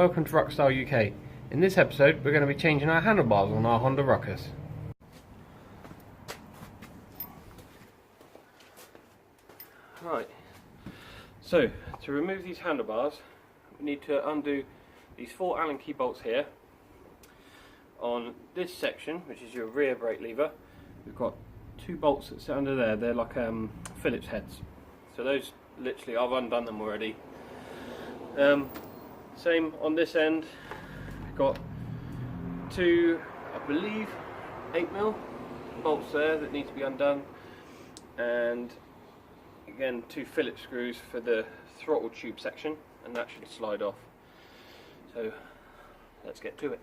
welcome to Rockstyle UK. In this episode we're going to be changing our handlebars on our Honda Ruckus. Right, so to remove these handlebars we need to undo these 4 Allen key bolts here. On this section, which is your rear brake lever, we've got 2 bolts that sit under there. They're like Phillips heads. So those, literally, I've undone them already. Same on this end. We've got 2, I believe, 8mm bolts there that need to be undone, and again 2 Phillips screws for the throttle tube section, and that should slide off. So let's get to it.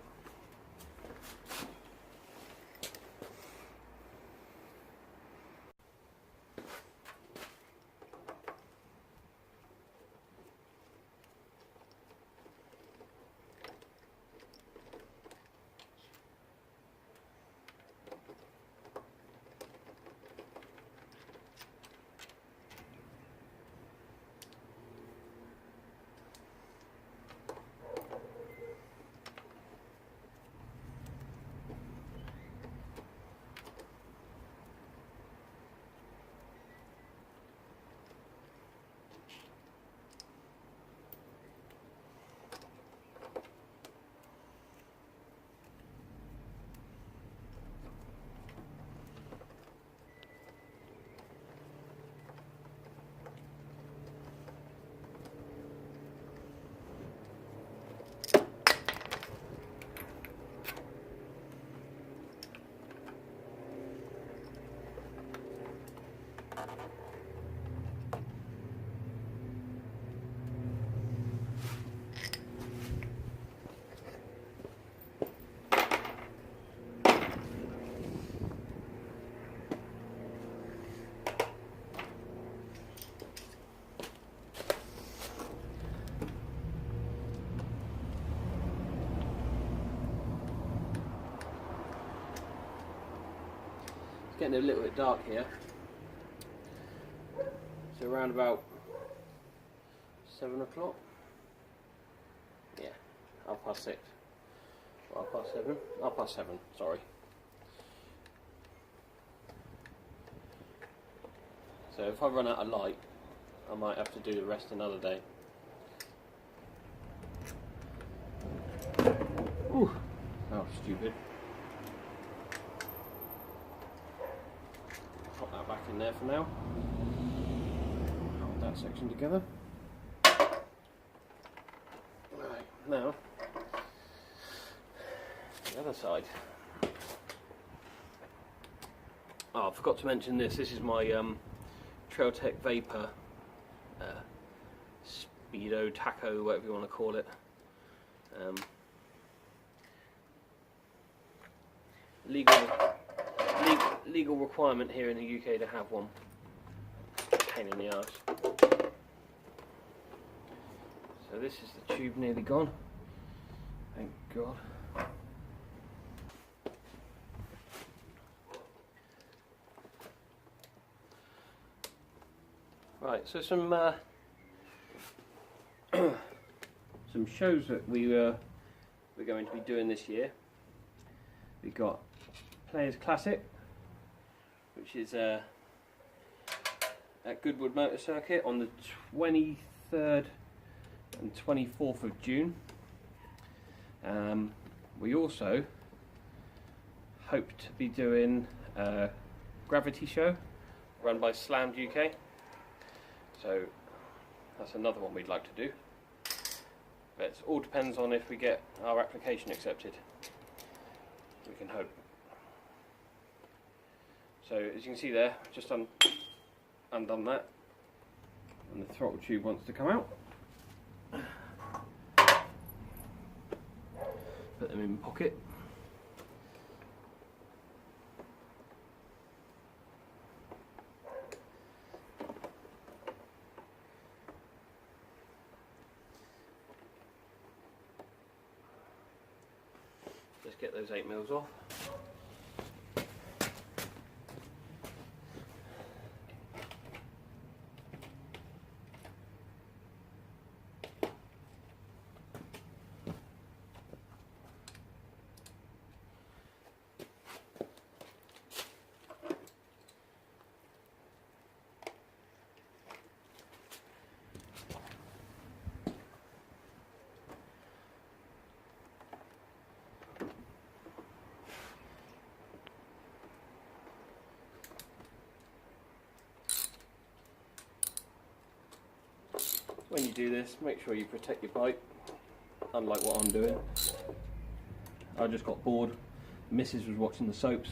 It's getting a little bit dark here, so around about 7 o'clock, yeah, 6:30, well, 7:30, 7:30, sorry. So if I run out of light, I might have to do the rest another day. Ooh, oh stupid. Pop that back in there for now. Hold that section together. Right, now the other side. Oh, I forgot to mention this. This is my Trailtech Vapor Speedo, Taco, whatever you want to call it. Legal requirement here in the UK to have one. Pain in the arse. So this is the tube nearly gone. Thank God. Right, so some shows that we're going to be doing this year. We've got Players Classic, which is at Goodwood Motor Circuit on the 23rd and 24th of June. We also hope to be doing a Gravity show run by Slammed UK, so that's another one we'd like to do, but it all depends on if we get our application accepted. We can hope. So as you can see there, just undone that, and the throttle tube wants to come out. Put them in my pocket. Let's get those 8mm off. when you do this, make sure you protect your bike, unlike what I'm doing. I just got bored. Mrs. was watching the soaps,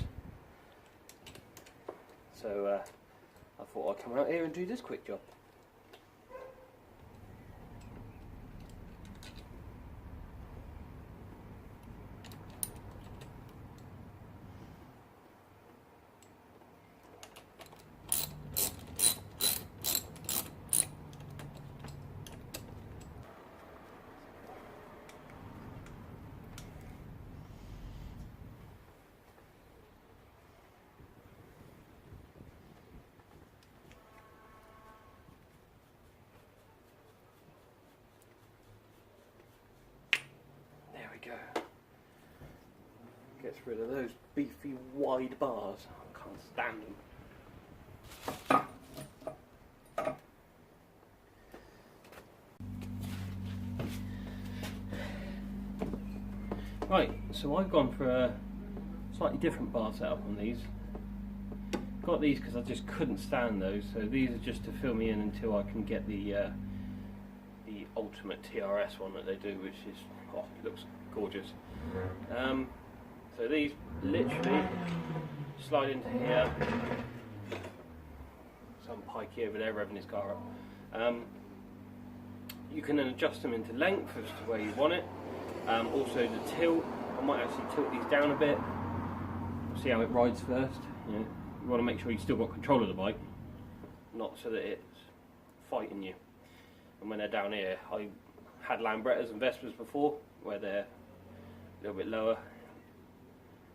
so I thought I'd come out here and do this quick job. Go. Gets rid of those beefy wide bars. I can't stand them. Right, so I've gone for a slightly different bar setup on these. Got these because I just couldn't stand those, so these are just to fill me in until I can get the ultimate TRS one that they do, which is, oh, it looks gorgeous. So these literally slide into here. Some pikey over there revving his car up. You can then adjust them into length as to where you want it. Also the tilt, I might actually tilt these down a bit. See how it rides first. You want to make sure you still got control of the bike, not so that it's fighting you. And when they're down here, I had Lambrettas and Vespas before, where they're a little bit lower.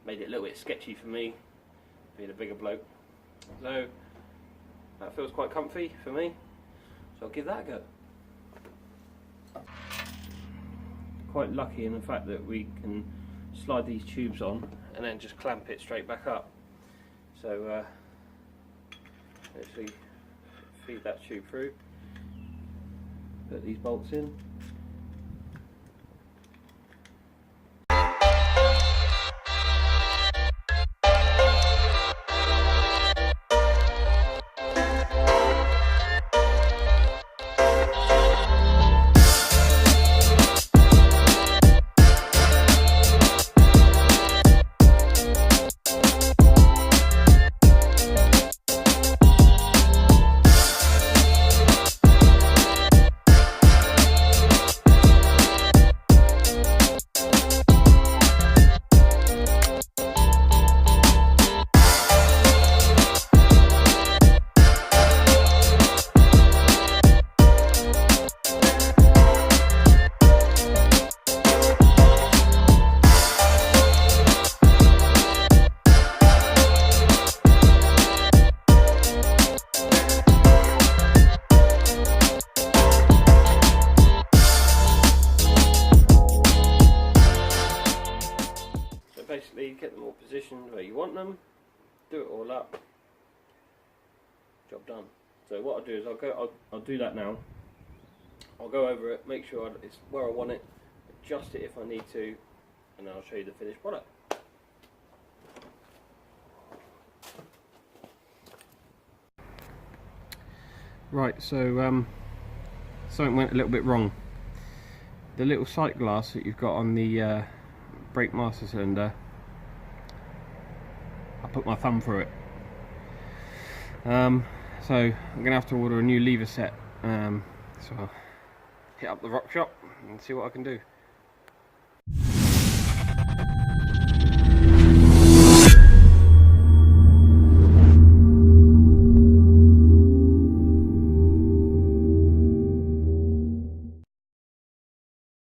Made it a little bit sketchy for me, being a bigger bloke. So that feels quite comfy for me, so I'll give that a go. Quite lucky in the fact that we can slide these tubes on and then just clamp it straight back up. So actually feed that tube through, put these bolts in. Basically get them all positioned where you want them, do it all up, job done. So what I'll do is I'll do that now. I'll go over it, make sure it's where I want it, adjust it if I need to, and then I'll show you the finished product. Right, so something went a little bit wrong. The little sight glass that you've got on the brake master cylinder, I put my thumb through it. So I'm going to have to order a new lever set. So I'll hit up the rock shop and see what I can do.